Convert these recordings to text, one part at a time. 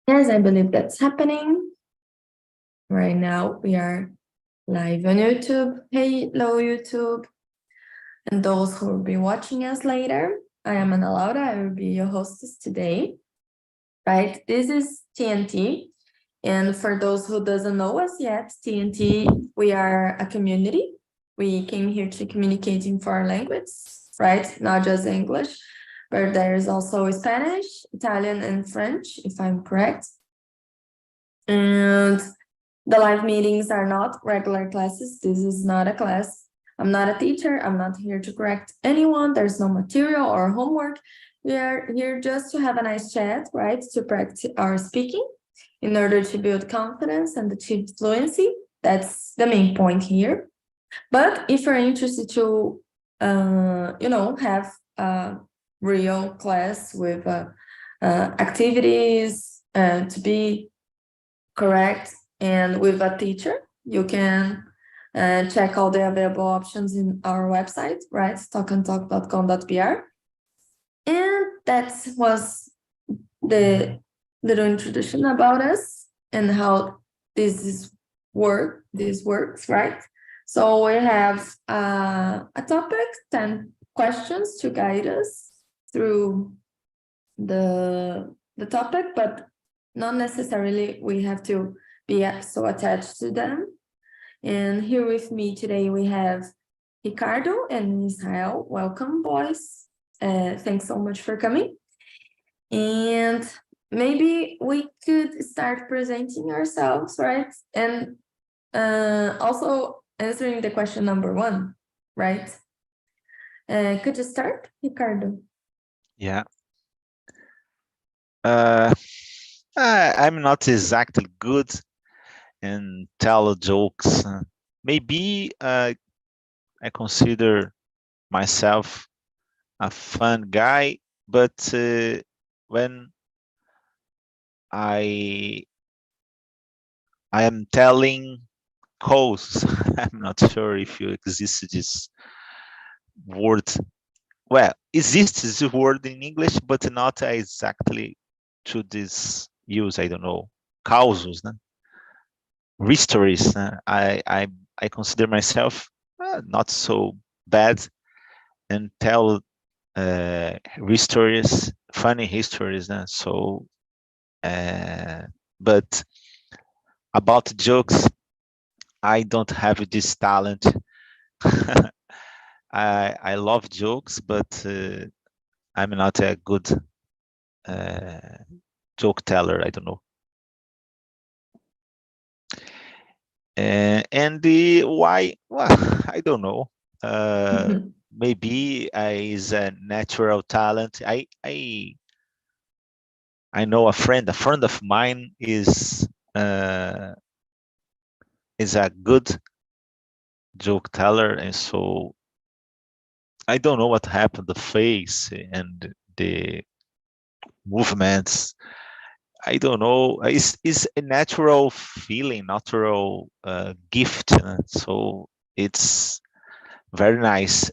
Yes, I believe that's happening. Right now, we are live on YouTube. Hello, YouTube. And those who will be watching us later. I am Ana Laura. I will be your hostess today. Right? This is TNT. And for those who doesn't know us yet, TNT, we are a community. We came here to communicate in foreign language, right? Not just English, but there is also Spanish, Italian, and French, if I'm correct. And the live meetings are not regular classes. This is not a class. I'm not a teacher. I'm not here to correct anyone. There's no material or homework. We are here just to have a nice chat, right? To practice our speaking in order to build confidence and achieve fluency. That's the main point here. But if you're interested to, have a real class with activities to be correct and with a teacher, you can check all the available options in our website, right? talkandtalk.com.br. And that was the little introduction about us and how this works, right? So we have a topic, 10 questions to guide us through the topic, but not necessarily we have to be so attached to them. And here with me today we have Ricardo and Israel. Welcome, boys. Thanks so much for coming. And maybe we could start presenting ourselves, right? And also answering the question number 1, right? Could you start, Ricardo? Yeah. I'm not exactly good in tell jokes. Maybe I consider myself a fun guy, but when I am telling calls, I'm not sure if you exist this word. Well, exists this word in English, but not exactly to this use. I don't know. Causos, né? Histories. I consider myself not so bad and tell histories, funny histories. So, but about jokes, I don't have this talent. I love jokes, but I'm not a good joke teller. I don't know. And the why? Well, I don't know. Maybe is a natural talent. I know a friend of mine is a good joke teller, and so I don't know what happened. The face and the movements. I don't know. It's a natural feeling, natural gift. So it's very nice.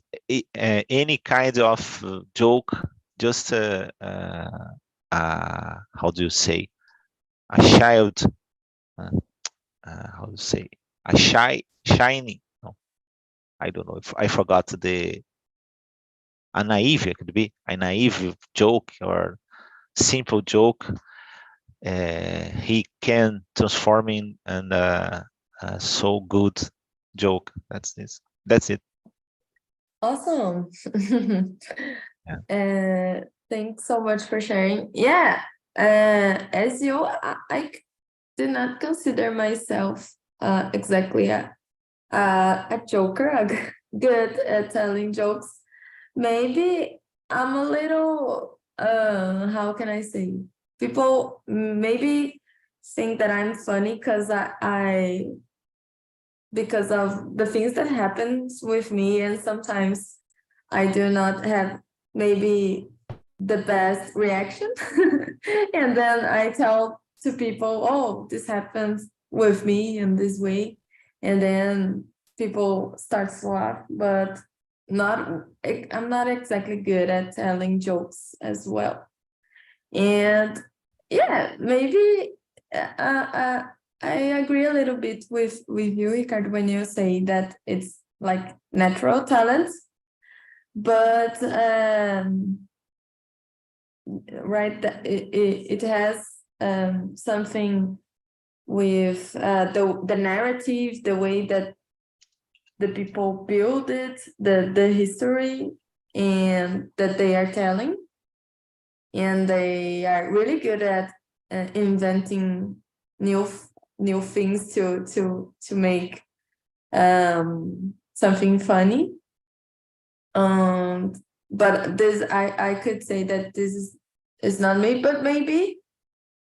Any kind of joke, just how do you say? A child. How do you say? A shiny. No, I don't know. If I forgot a naive. It could be a naive joke or simple joke. He can transform in a so good joke. That's this. That's it. Awesome. Thanks so much for sharing. Yeah, as you, I do not consider myself exactly a joker, good at telling jokes. Maybe I'm a little, how can I say? People maybe think that I'm funny because of the things that happens with me, and sometimes I do not have maybe the best reaction. And then I tell to people, oh, this happens with me in this way. And then people start to laugh, but I'm not exactly good at telling jokes as well. And yeah, maybe I agree a little bit with you, Ricardo, when you say that it's like natural talents, but right, it has something with the narrative, the way that the people build it, the history, and that they are telling, and they are really good at inventing new things to make something funny. But this I could say that this is not me, but maybe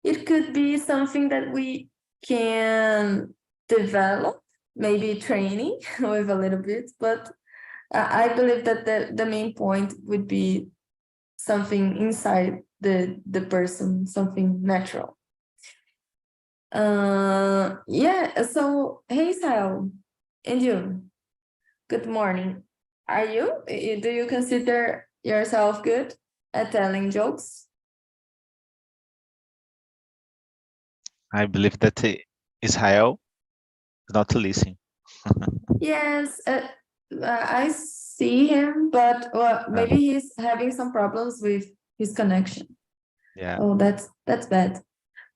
it could be something that we can develop, maybe training with a little bit, but I believe that the main point would be something inside the person, something natural. Yeah, so hey Sal, and you, good morning. Do you consider yourself good at telling jokes? I believe that Israel is not listening. Yes, I see him, but maybe he's having some problems with his connection. Yeah. Oh, that's bad.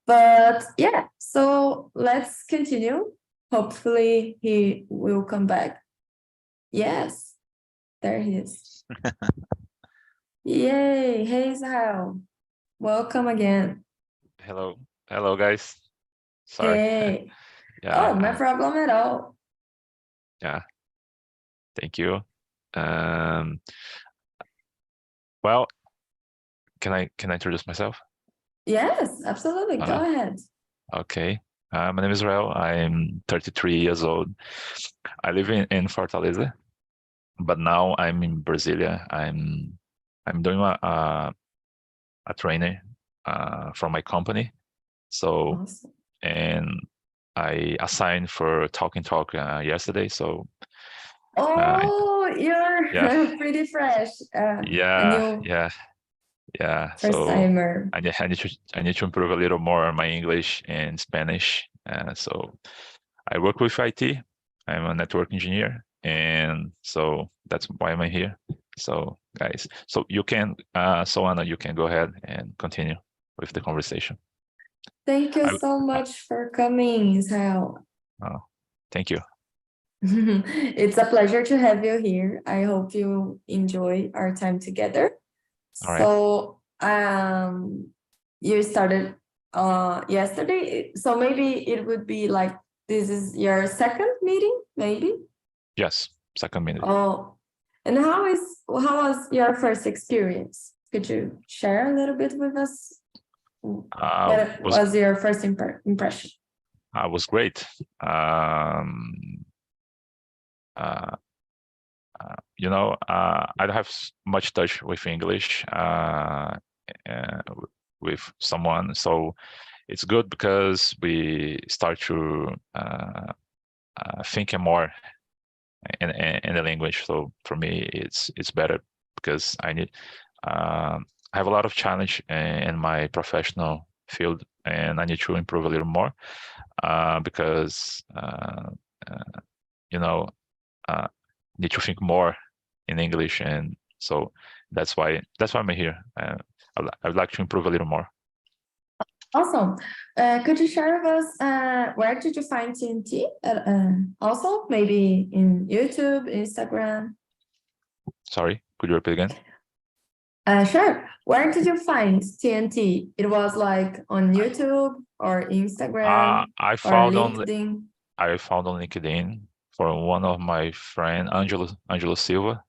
But yeah, so let's continue. Hopefully he will come back. Yes, there he is. Yay, hey Israel. Welcome again. Hello guys. Sorry. Hey. Yeah, Oh, no problem at all. yeah. Thank you. Um, well, can I introduce myself? Yes, absolutely. Go ahead. Okay. My name is Israel. I'm 33 years old. I live in Fortaleza, but now I'm in Brasilia. I'm doing a training from my company. So Awesome. and I assigned for TALK yesterday. So Oh, you're yeah, pretty fresh. A yeah, new yeah. Yeah, first so timer. I need to improve a little more my English and Spanish. So I work with IT. I'm a network engineer, and so that's why I'm here. So guys, so you can, so Anna, you can go ahead and continue with the conversation. Thank you I, so much for coming, Israel. oh, thank you. It's a pleasure to have you here. I hope you enjoy our time together. All right. So, you started yesterday, so maybe it would be like this is your second meeting, maybe? Yes, second minute. Oh, and how was your first experience? Could you share a little bit with us? What was your first impression? Was great. You know, I don't have much touch with English with someone, so it's good because we start to think more in the language. So for me, it's better because I have a lot of challenge in my professional field, and I need to improve a little more because you know. Need to think more in English, and so that's why I'm here. I would like to improve a little more. Awesome. Could you share with us where did you find TNT? Also, maybe in YouTube, Instagram? Sorry, could you repeat again? Sure. Where did you find TNT? It was like on YouTube or Instagram I or found LinkedIn? on LinkedIn for one of my friend, Angelo Silva.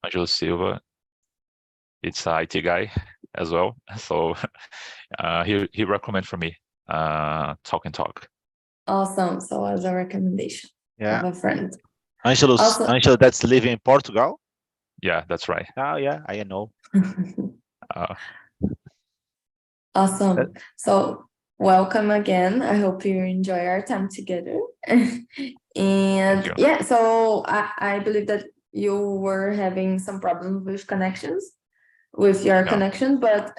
Angelo Silva, it's an IT guy as well. So he recommended for me TALK. Awesome. So as a recommendation Yeah. of a friend. Angelo, that's living in Portugal. Yeah, that's right. Oh yeah, I know. Awesome. So welcome again. I hope you enjoy our time together. And yeah, so I believe that you were having some problems with connections, with your connection, but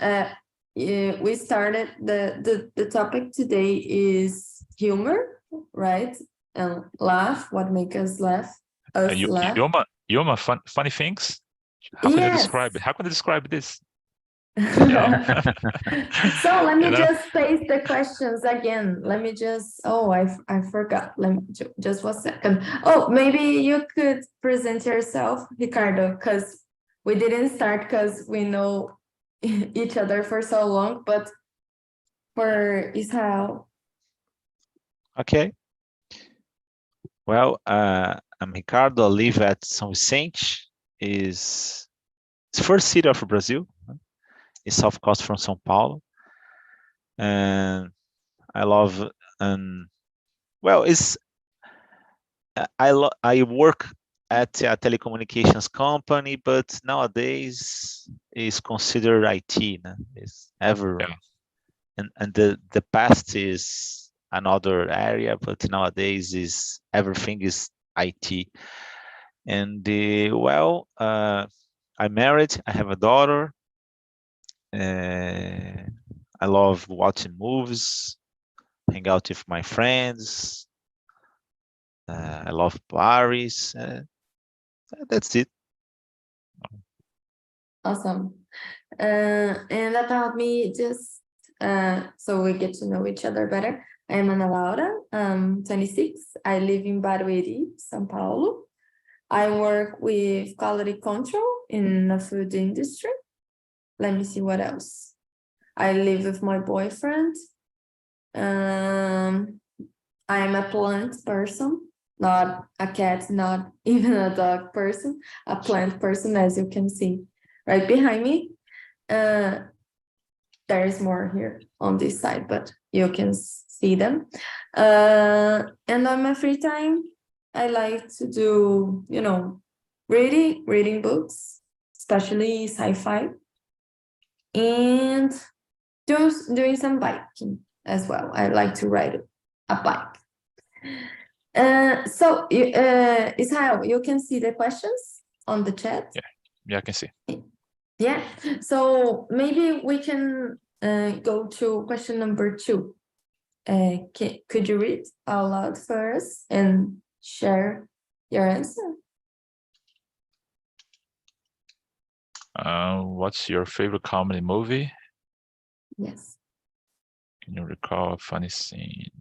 we started the topic today is humor, right? And laugh, what make us laugh, laugh. Humor, funny things. How can I Yes. describe it? How can I describe this? So let me You know? just paste the questions again. Let me just, I forgot. Let me just 1 second. Oh, maybe you could present yourself, Ricardo, because we didn't start because we know each other for so long, but for Israel. Okay. Well, I'm Ricardo. I live at São Vicente. It's first city of Brazil. It's south coast from São Paulo, and I love it's I work at a telecommunications company, but nowadays is considered IT. It's ever, and the past is another area, but nowadays is everything is IT. And I'm married. I have a daughter. I love watching movies, hang out with my friends. I love Paris. That's it. Awesome. And about me, just so we get to know each other better. I'm Ana Laura, I'm 26. I live in Barueri, São Paulo. I work with quality control in the food industry. Let me see what else. I live with my boyfriend. I'm a plant person, not a cat, not even a dog person, a plant person, as you can see right behind me. There is more here on this side, but you can see them. And on my free time, I like to do, reading books, especially sci-fi, and doing some biking as well. I like to ride a bike. So, Israel, you can see the questions on the chat? Yeah, I can see. Yeah, so maybe we can go to question number 2. Could you read out loud for us and share your answer? What's your favorite comedy movie? Yes. Can you recall a funny scene?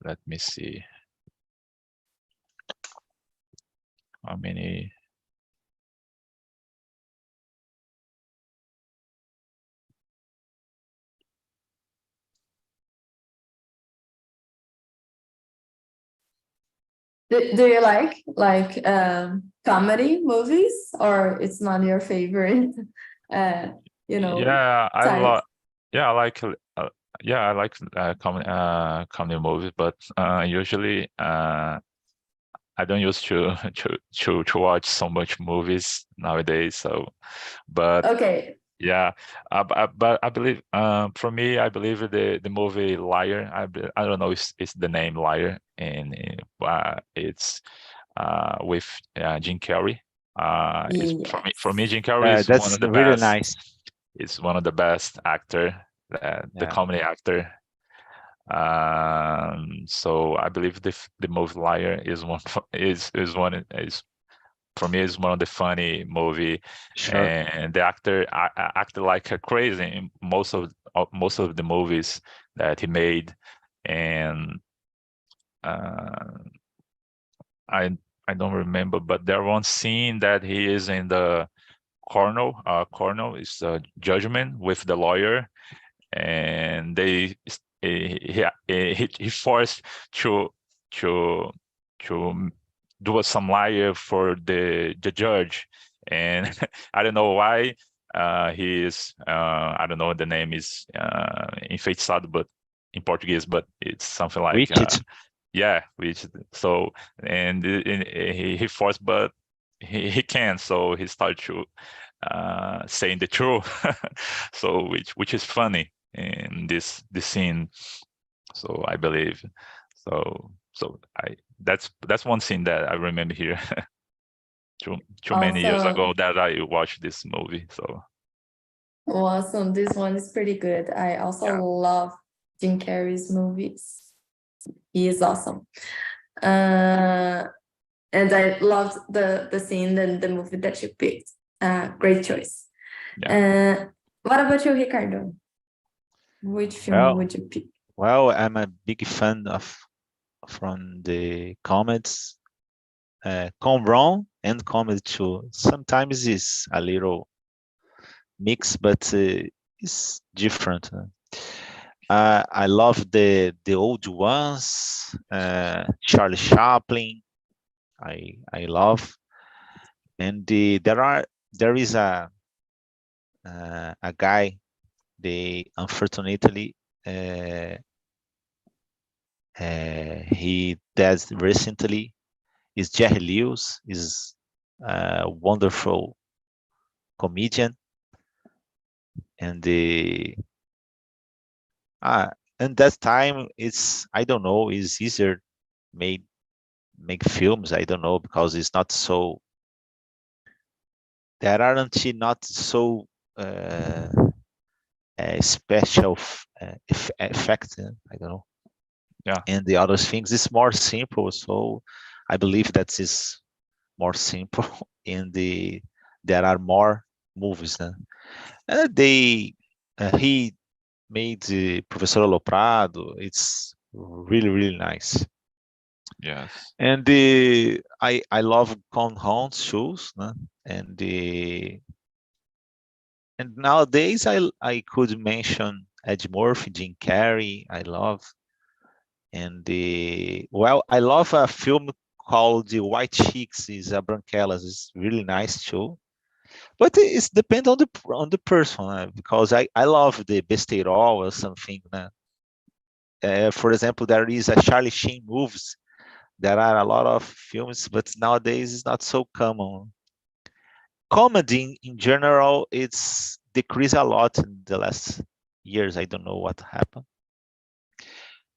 Let me see. How many? Do you like comedy movies, or it's not your favorite? Yeah, I type? like. Yeah, I like comedy movies, but usually I don't used to to watch so much movies nowadays. So, but Okay. yeah, but I believe for me, I believe the movie Liar. I don't know if it's the name Liar, and it's with Jim Carrey. For me, Jim Carrey is one That's of the really best. nice. It's one of the best actor, the comedy actor. So I believe the movie Liar is one for me is one of the funny movie. Sure. And the actor acted like a crazy in most of the movies that he made. And I don't remember, but there one scene that he is in the Cornell is judgment with the lawyer, and he forced to to do some liar for the judge, and I don't know why he is I don't know, the name is enfeitiçado, but in Portuguese, but it's something like Wicked. yeah, which so and he forced, but he can, so he started to saying the truth, so which is funny in this scene. So I believe so I that's one scene that I remember here. too many years Awesome. ago that I watched this movie. So Awesome. This one is pretty good. I also Yeah. love Jim Carrey's movies. He is awesome. And I loved the scene and the movie that you picked. Great choice. What about you, Ricardo? Which film would you pick? Well, I'm a big fan from the comedies, come wrong and comedy too. Sometimes it's a little mix, but it's different. I love the old ones, Charlie Chaplin. I love, and there is a guy. They unfortunately he died recently. Is Jerry Lewis? Is a wonderful comedian, and and that time it's I don't know, it's easier make films. I don't know, because it's not so, there aren't not so special effects. I don't know. Yeah. And the other things is more simple. So I believe that is more simple. And there are more movies. He made Professor Aloprado. It's really nice. Yes. And I love Con Hunt shows, né? And nowadays I could mention Ed Murphy, Jim Carrey. I love, and I love a film called The White Chicks. Is a Branquelas. It's really nice too. But it depends on the person, because I love the Besteirol or something. For example, there is a Charlie Sheen movies. There are a lot of films, but nowadays it's not so common. Comedy in general, it's decreased a lot in the last years. I don't know what happened.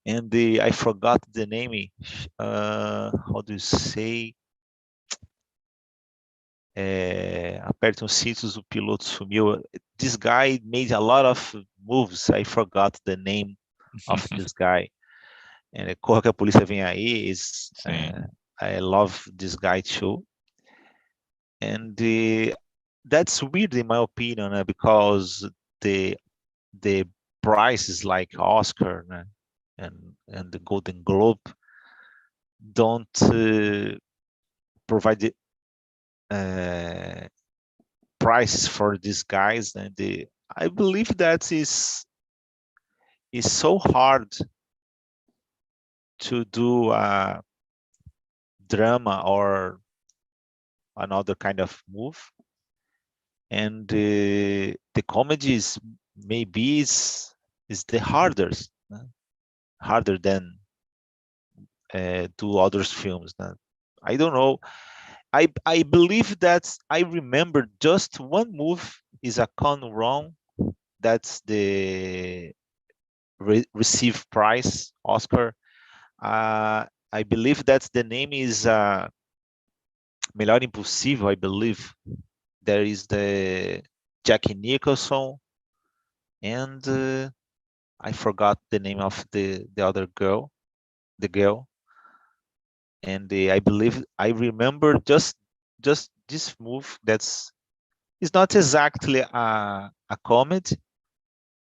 And I forgot the name. How do you say? Aperte os cintos, o piloto sumiu. This guy made a lot of moves. I forgot the name of this guy. And Corra que a Polícia Vem Aí is, I love this guy too. And that's weird in my opinion, because the prizes like Oscar and the Golden Globe don't provide prices for these guys, and I believe that is so hard to do a drama or another kind of move, and the comedy is maybe is the hardest, harder than do other films. I don't know. I believe that I remember just one move is a con wrong. That's the receive prize Oscar. I believe that the name is Melhor Impossível. I believe there is the Jackie Nicholson, and I forgot the name of the other girl, the girl. And I believe I remember just this move. That's it's not exactly a comedy,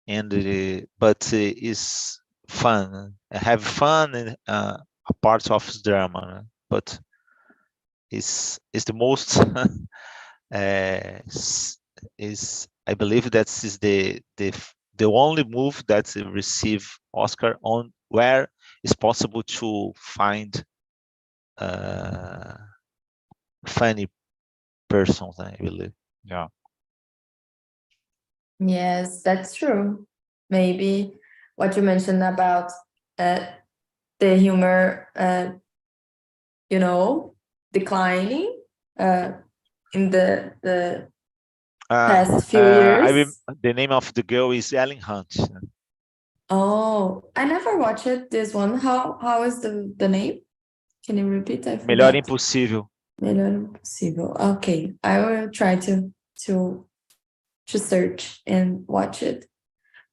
and but is fun. Have fun and a part of drama, but it's the most is I believe that is the only move that receive Oscar on where it's possible to find funny persons, I believe. Yeah. Yes, that's true. Maybe what you mentioned about the humor, declining in the past few years. The name of the girl is Ellen Hunt. Oh, I never watched this one. How is the name? Can you repeat? I Melhor forgot. Impossível. Melhor possível. Okay, I will try to search and watch it.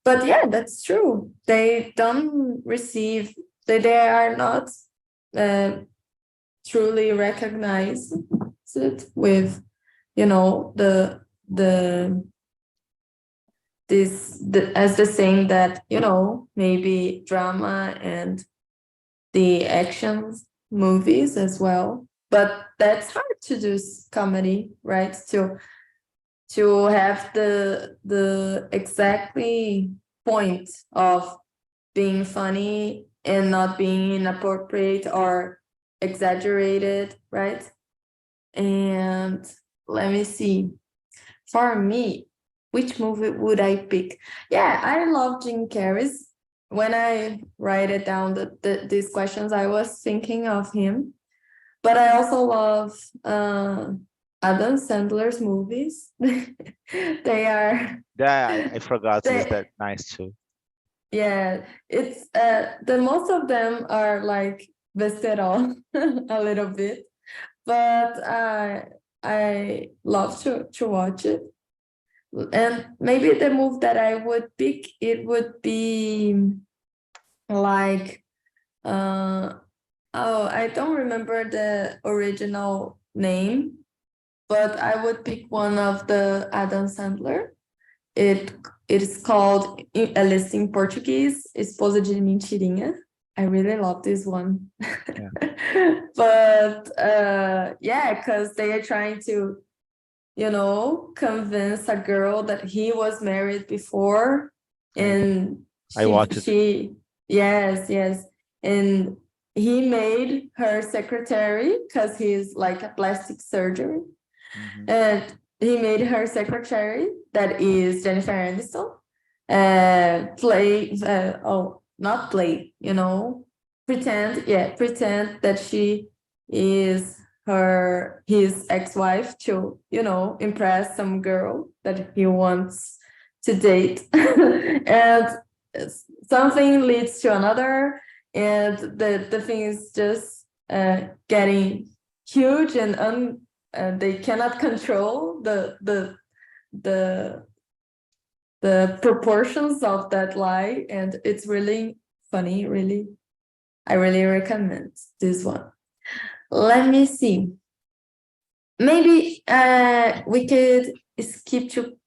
But yeah, that's true. They don't receive. They are not truly recognized with, you know, as the same that, you know, maybe drama and the actions movies as well. But that's hard to do comedy, right? To have the exactly point of being funny and not being inappropriate or exaggerated, right? And let me see. For me, which movie would I pick? Yeah, I love Jim Carrey's. When I write it down, these questions, I was thinking of him. But I also love Adam Sandler's movies. They are, Yeah, I forgot. Is they, that nice too? yeah, it's the most of them are like besterol a little bit, but I love to watch it. And maybe the move that I would pick, it would be like oh, I don't remember the original name, but I would pick one of the Adam Sandler. It is called, at least in Portuguese, Esposa de Mentirinha. I really love this one. Yeah. But yeah, because they are trying to, you know, convince a girl that he was married before, and I watched it. she yes, and he made her secretary because he's like a plastic surgeon, Mhm. and he made her secretary, that is Jennifer Aniston, play not play, you know, pretend that she is his ex-wife to, you know, impress some girl that he wants to date. And something leads to another, and the thing is just getting huge, and they cannot control the the proportions of that lie, and it's really funny. Really, I really recommend this one. Let me see. Maybe we could skip to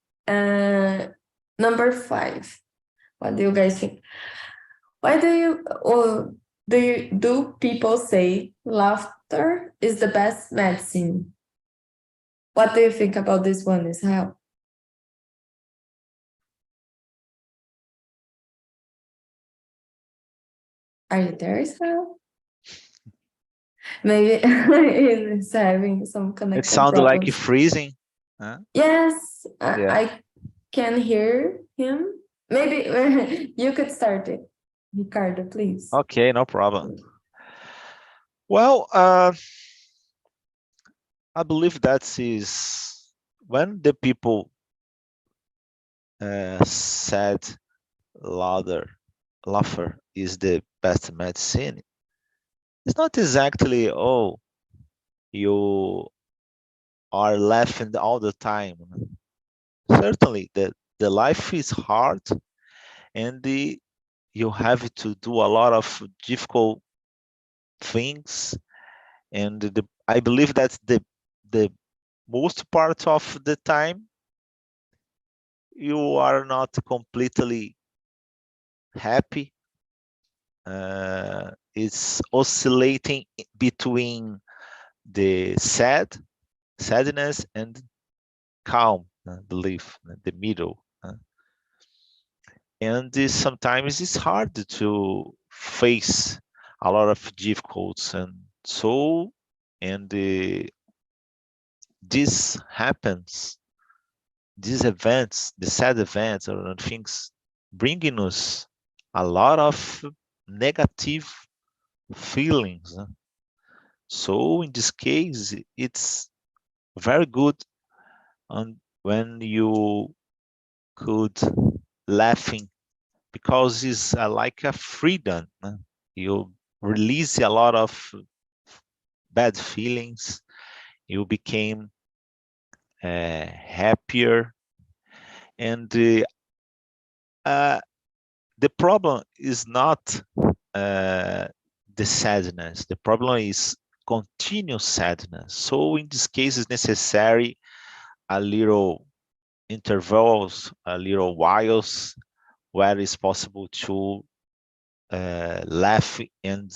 number 5. What do you guys think? Why do you, or do people say laughter is the best medicine? What do you think about this one, Israel? Are you there, Israel? Maybe he's having some It connection sounded like problems. freezing. Huh? Yes, Yeah. I can hear him. Maybe you could start it, Ricardo, please. Okay, no problem. Well, I believe that is when the people said laughter is the best medicine. It's not exactly, oh, you are laughing all the time. Certainly, the life is hard, and you have to do a lot of difficult things, and I believe that the most part of the time you are not completely happy. It's oscillating between the sadness and calm, belief, the middle. And sometimes it's hard to face a lot of difficulties, and so, and this happens, these events, the sad events or things, bringing us a lot of negative feelings. So in this case, it's very good when you could laughing, because it's like a freedom. You release a lot of bad feelings, you became happier, and the problem is not the sadness. The problem is continuous sadness. So in this case, it's necessary a little intervals, a little whiles, where it's possible to laugh and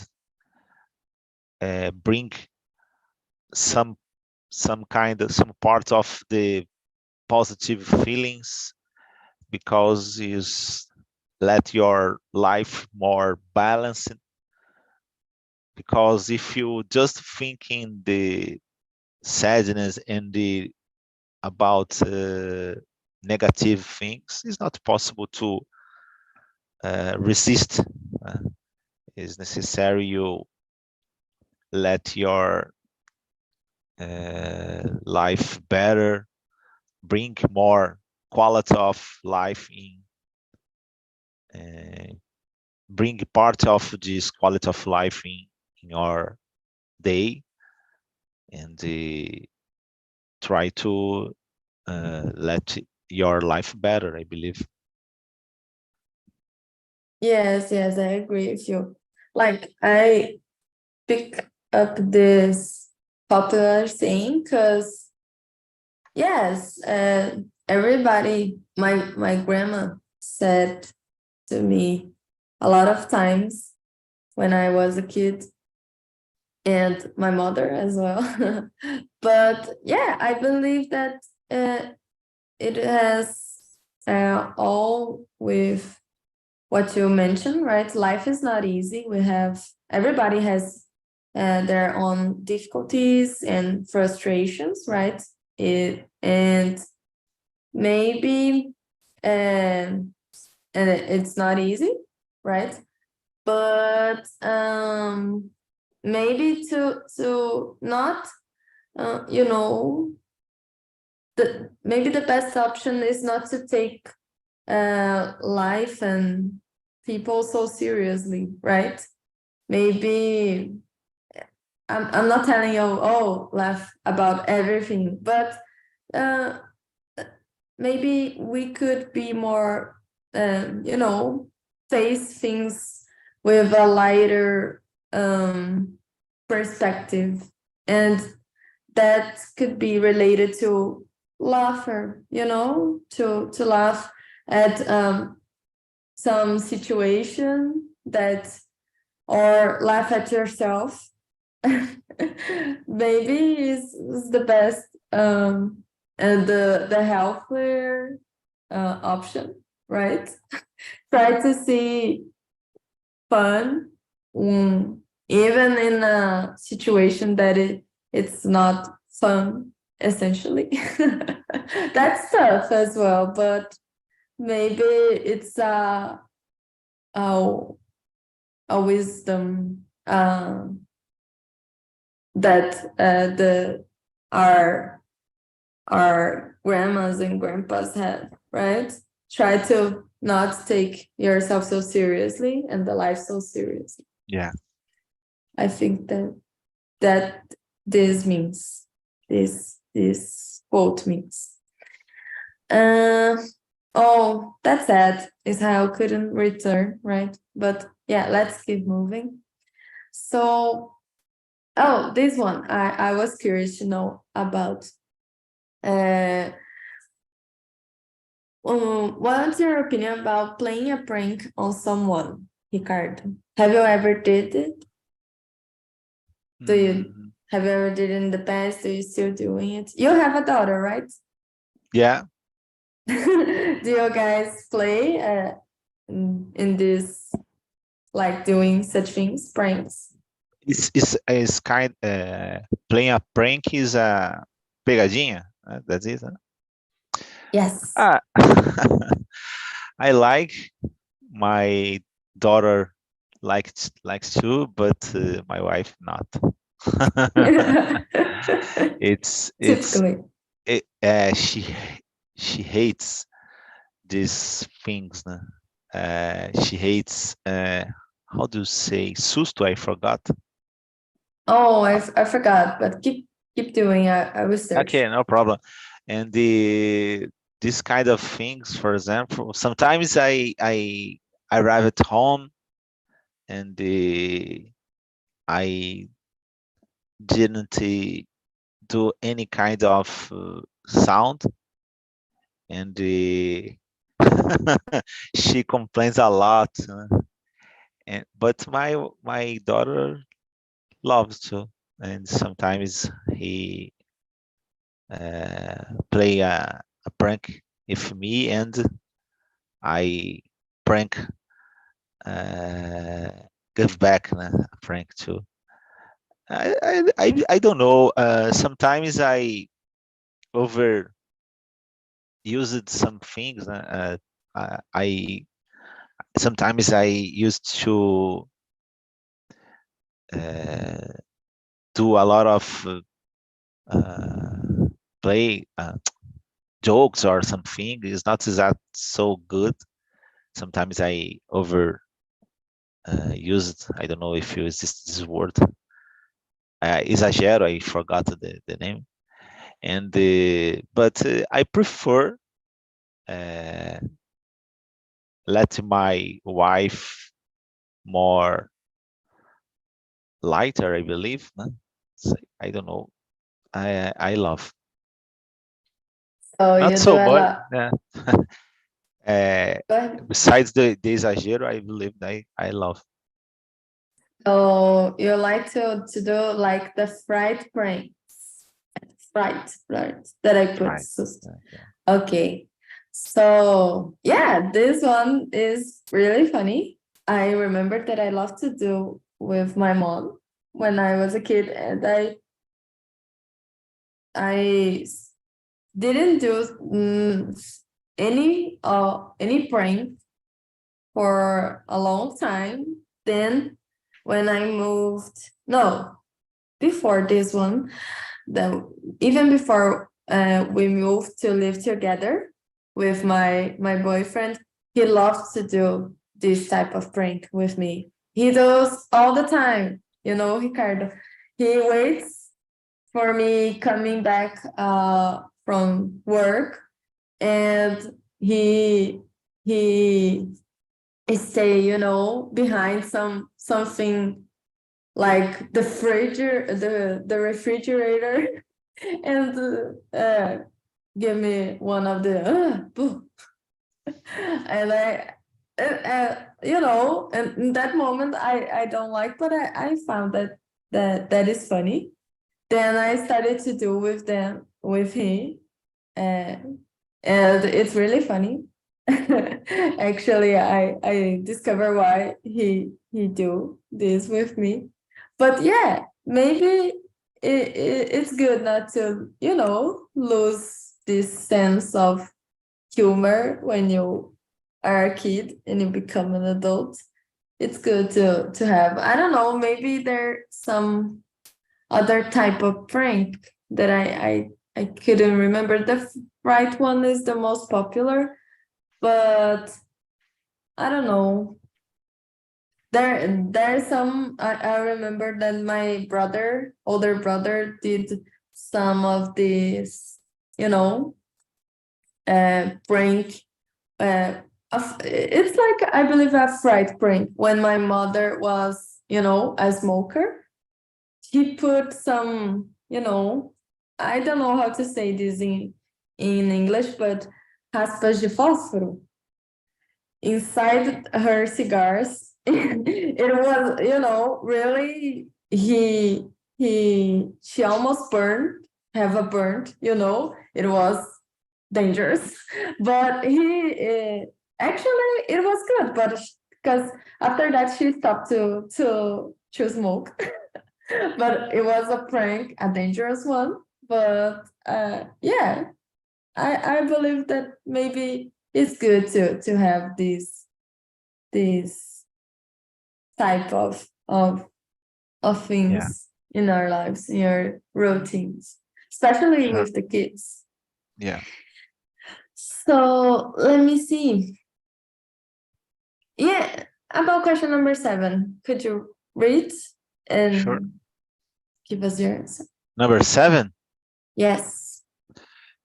bring some part of the positive feelings, because is let your life more balanced. Because if you just thinking the sadness and the about negative things, it's not possible to resist. It's necessary you let your life better, bring more quality of life in, bring part of this quality of life in your day, and try to let your life better, I believe. Yes, yes, I agree with you. Like, I pick up this popular saying because, yes, everybody, my grandma said to me a lot of times when I was a kid, and my mother as well. But yeah, I believe that it has all with what you mentioned, right? Life is not easy. Everybody has their own difficulties and frustrations, right? And maybe and it's not easy, right? But maybe to not maybe the best option is not to take life and people so seriously, right? Maybe I'm not telling you, oh, laugh about everything, but maybe we could be more face things with a lighter perspective, and that could be related to laughter, to laugh at some situation or laugh at yourself. Maybe is the best and the healthier option, right? Try to see fun, even in a situation that it's not fun, essentially. That's tough as well, but maybe it's a wisdom that our grandmas and grandpas had, right? Try to not take yourself so seriously and the life so seriously. Yeah. I think that this means this quote means. Oh, that's sad. Israel couldn't return, right? But yeah, let's keep moving. So, this one I was curious to know about. What's your opinion about playing a prank on someone, Ricardo? Have you ever did it? Have you ever did it in the past? Do you still doing it? You have a daughter, right? Yeah. Do you guys play in this, like doing such things, pranks? It's kind playing a prank is a pegadinha. That's it. Huh? Yes. I like, my daughter likes to, but my wife not. it's Typically. She hates these things. She hates how do you say susto? I forgot. Oh, I forgot, but keep Keep doing. I will search. Okay, no problem. And this kind of things, for example, sometimes I arrive at home and I didn't do any kind of sound, and she complains a lot. And but my daughter loves to, and sometimes he play a prank with me, and I prank give back a prank too. I don't know. Sometimes I over used some things. I sometimes I used to do a lot of play jokes or something. It's not that so good. Sometimes I over used. I don't know if you use this word. Exagero. I forgot the name. And but I prefer let my wife more lighter, I believe. No? I don't know. I love So not you do so a much. lot. Yeah. Go ahead. Besides the exagero, I believe I love. So you like to do like the fright pranks. Right. That I put. Right. Yeah. Okay. So yeah, this one is really funny. I remember that I loved to do with my mom when I was a kid, and I didn't do any prank for a long time. Then when I moved, no, before this one, even before we moved to live together with my boyfriend, he loves to do this type of prank with me. He does all the time, Ricardo. He waits for me coming back from work, and he stay, behind something like the refrigerator, and give me one of the boo. And and in that moment I don't like, but I found that is funny. Then I started to do with him, and it's really funny. Actually, I discover why he do this with me. But yeah, maybe it's good not to, lose this sense of humor when you are a kid and you become an adult. It's good to have. I don't know, maybe there's some other type of prank that I couldn't remember. The right one is the most popular, but I don't know. There's some. I remember that my older brother, did some of these, prank. It's like, I believe, a fright prank. When my mother was, a smoker, he put some, I don't know how to say this in English, but raspas de fósforo inside her cigars. It was, really, she almost have a burnt, it was dangerous. But actually it was good, but because after that she stopped to smoke. But it was a prank, a dangerous one. But yeah, I believe that maybe it's good to have this type of things in our lives, in our routines, especially with the kids. Yeah. So let me see. Yeah, about question number 7. Could you read and Sure. give us your answer? Number 7. Yes.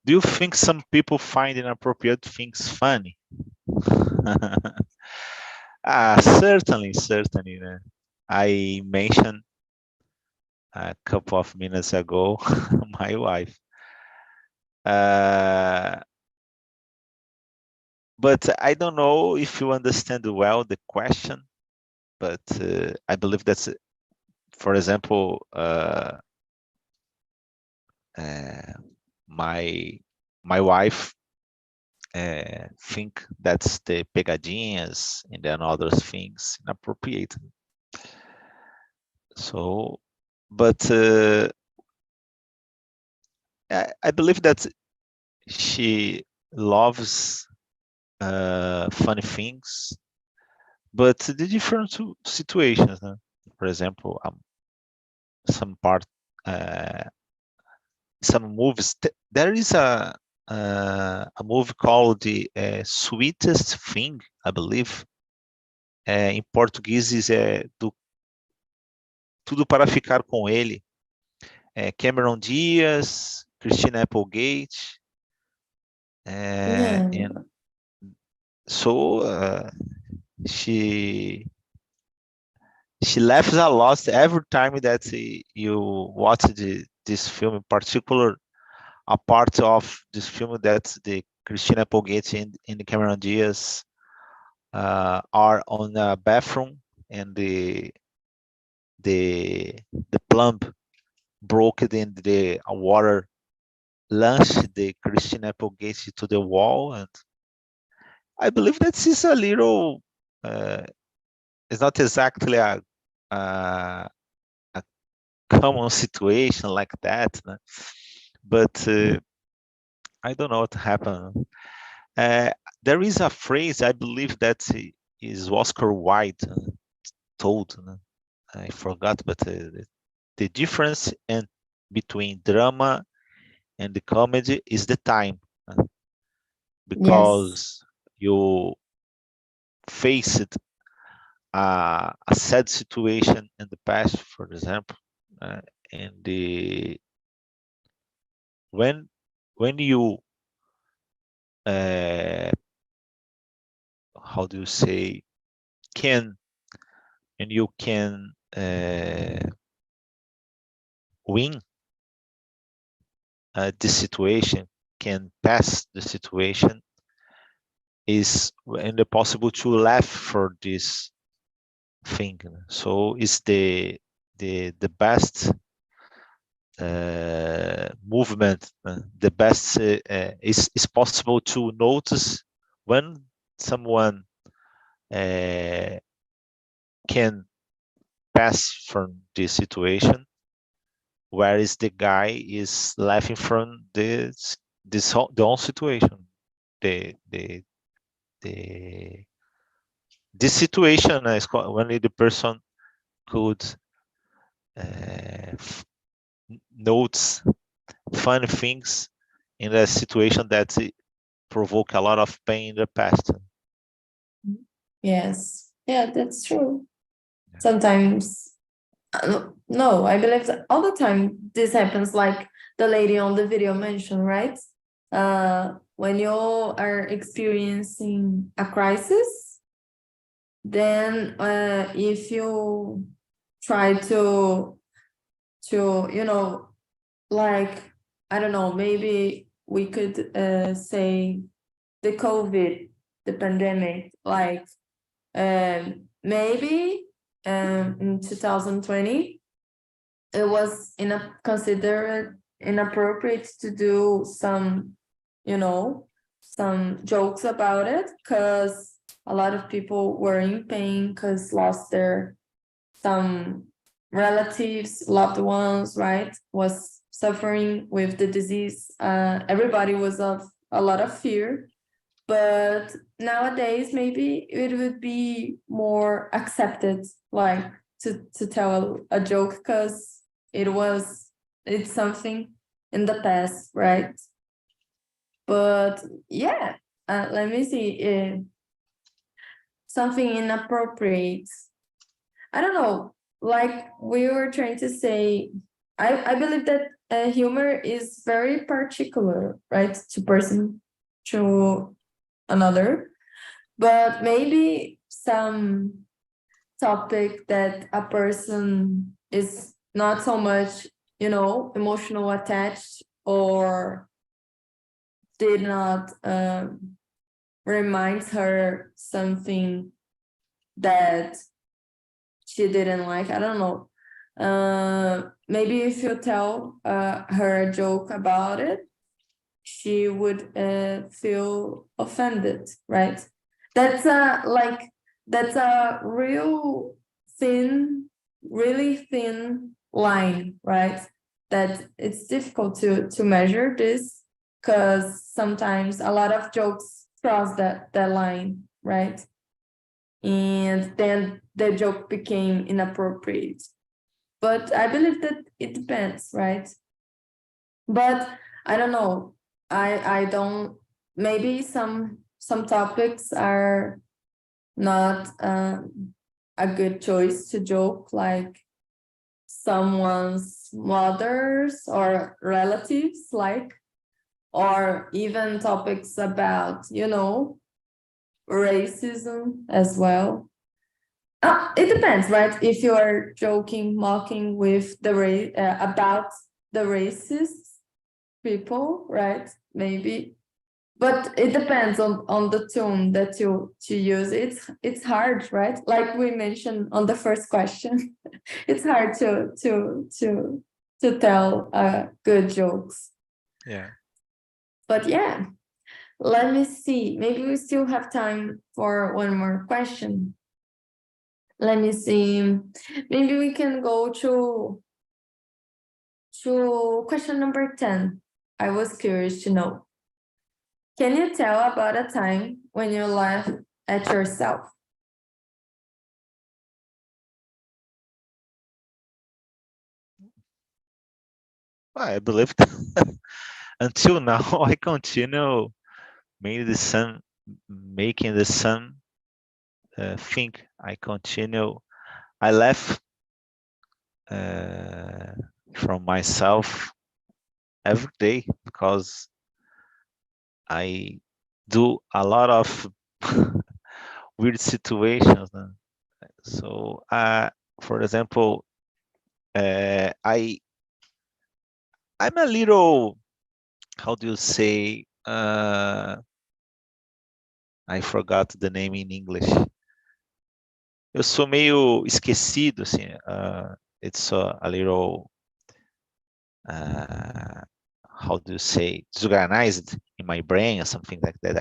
Do you think some people find inappropriate things funny? Certainly. I mentioned a couple of minutes ago my wife. But I don't know if you understand well the question, but I believe that's, for example, my wife think that's the pegadinhas and then other things inappropriate. So, but I believe that she loves funny things, but the different situations. For example, some part, some movies. There is a movie called the Sweetest Thing, I believe. Em português é do Tudo para Ficar com Ele. Cameron Diaz, Christina Applegate. Yeah. And so she laughs a lot every time that you watch this film, in particular a part of this film that the Christina Applegate and the Cameron Diaz are on a bathroom, and the plumb broke and the water launched the Christina Applegate to the wall. And I believe that is a little it's not exactly a common situation like that, but I don't know what happened. There is a phrase, I believe that is Oscar Wilde told. I forgot, but the difference between drama and the comedy is the time, because you faced a sad situation in the past, for example, and when you how do you say can win the situation, can pass the situation, is when it's possible to laugh for this thing. So it's the best movement. The best is possible to notice when someone can pass from this situation, whereas the guy is laughing from the whole situation. This situation is only the person could notes funny things in a situation that provoke a lot of pain in the past. Yes. Yeah, that's true. Sometimes, no, I believe that all the time this happens, like the lady on the video mentioned, right? When you are experiencing a crisis, then if you try to like, I don't know, maybe we could say the COVID, the pandemic, like maybe in 2020 it was considered inappropriate to do some some jokes about it, because a lot of people were in pain because lost their some relatives, loved ones, right, was suffering with the disease. Everybody was of a lot of fear. But nowadays, maybe it would be more accepted, like to tell a joke, because it's something in the past, right? But yeah, let me see. Something inappropriate. I don't know. Like we were trying to say, I believe that humor is very particular, right? To person to another, but maybe some topic that a person is not so much, emotional attached or did not reminds her something that she didn't like. I don't know. Maybe if you tell her a joke about it, she would feel offended, right? That's a really thin line, right? That it's difficult to measure this because sometimes a lot of jokes cross that line, right? And then the joke became inappropriate. But I believe that it depends, right? But I don't know. I don't. Maybe some topics are not a good choice to joke, like someone's mothers or relatives, like, or even topics about, racism as well. It depends, right? If you are joking, mocking with the about the racist people, right? Maybe, but it depends on the tone that you use. It's hard, right? Like we mentioned on the first question, it's hard to tell good jokes. Yeah. But yeah, let me see. Maybe we still have time for one more question. Let me see. Maybe we can go to question number 10. I was curious to know. Can you tell about a time when you laughed at yourself? I believe until now I continue making the sun think. I continue. I laugh from myself every day because I do a lot of weird situations. So, for example, I'm a little, how do you say? I forgot the name in English. Eu sou meio esquecido, assim. It's a little, how do you say, disorganized in my brain or something like that.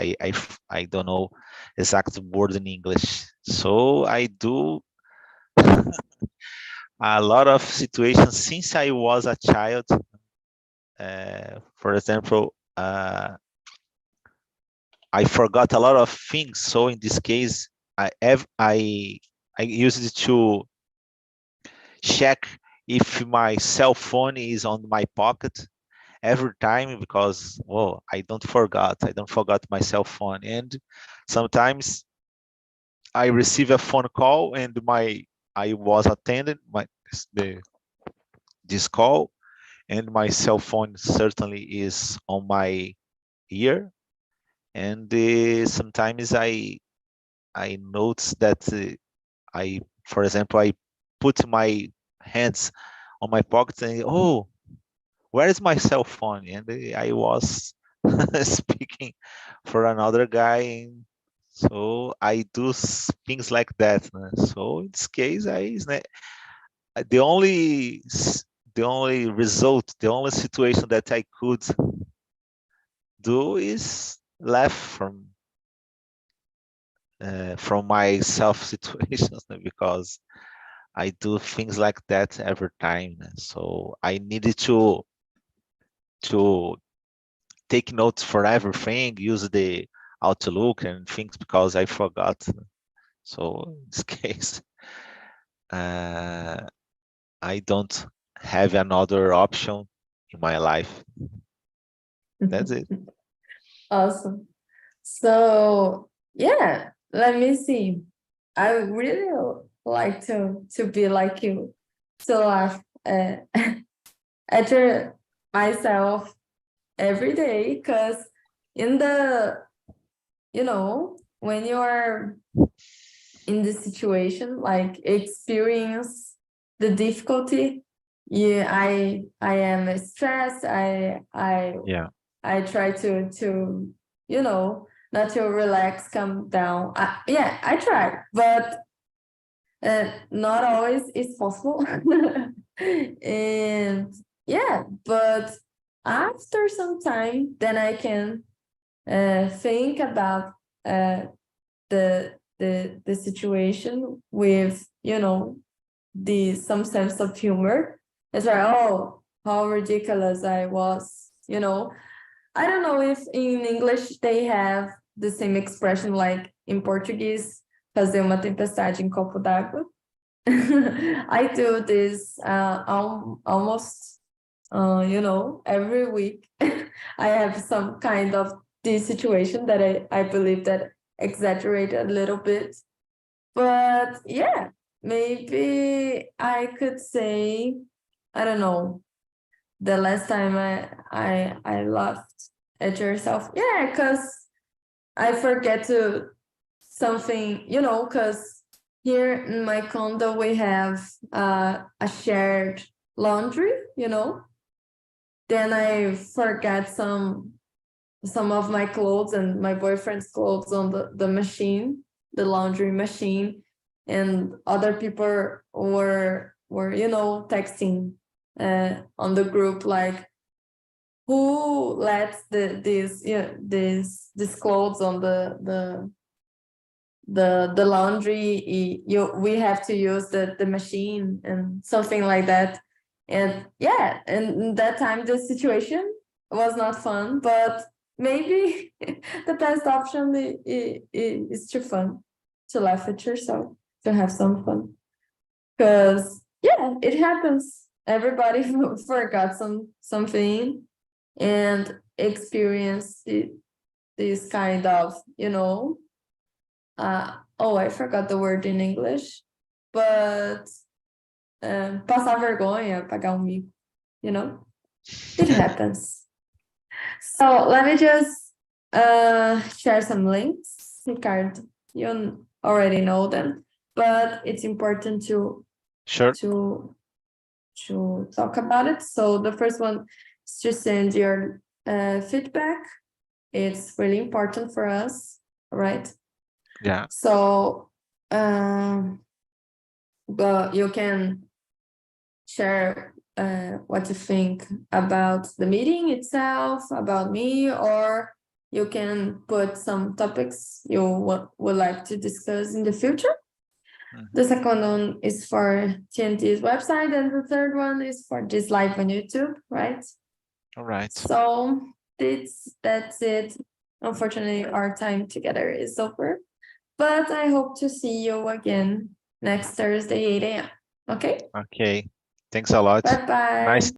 I don't know exact word in English. So I do a lot of situations since I was a child. For example, I forgot a lot of things. So in this case, I used it to check if my cell phone is on my pocket every time because I don't forgot my cell phone, and sometimes I receive a phone call and I was attending this call and my cell phone certainly is on my ear, and sometimes I notice that for example, I put my hands on my pocket and where is my cell phone? And I was speaking for another guy. So I do things like that. So in this case, the only result, the only situation that I could do is laugh from my self situations because I do things like that every time. So I needed to take notes for everything, use the Outlook and things because I forgot. So in this case, I don't have another option in my life. That's it. Awesome. So yeah, let me see. I would really like to be like you, to laugh at myself every day, because in the, when you're in the situation, like experience the difficulty, I am stressed. Yeah. I try to not to relax, calm down. I try, but not always is possible. And yeah, but after some time, then I can think about the situation with some sense of humor. It's like, oh, how ridiculous I was. I don't know if in English they have the same expression like in Portuguese, fazer uma tempestade em copo d'água. I do this almost, every week. I have some kind of this situation that I believe that exaggerate a little bit. But yeah, maybe I could say, I don't know, the last time I laughed at yourself. Yeah, because I forget to something, because here in my condo we have a shared laundry, Then I forgot some of my clothes and my boyfriend's clothes on the machine, the laundry machine, and other people were texting on the group like, who lets these clothes on the laundry? We have to use the machine and something like that. And yeah, and that time the situation was not fun, but maybe the best option is to fun, to laugh at yourself, to have some fun. Because yeah, it happens. Everybody forgot something and experienced this kind of, I forgot the word in English, but passar vergonha, pagar mico, it happens. So let me just share some links. Ricardo, you already know them, but it's important to talk about it. So the first one is to send your feedback. It's really important for us, right? Yeah. So but you can share what you think about the meeting itself, about me, or you can put some topics you would like to discuss in the future. The second one is for TNT's website, and the third one is for this live on YouTube, right? All right. So that's it. Unfortunately, our time together is over, but I hope to see you again next Thursday, 8 a.m. Okay? Okay. Thanks a lot. Bye-bye. Nice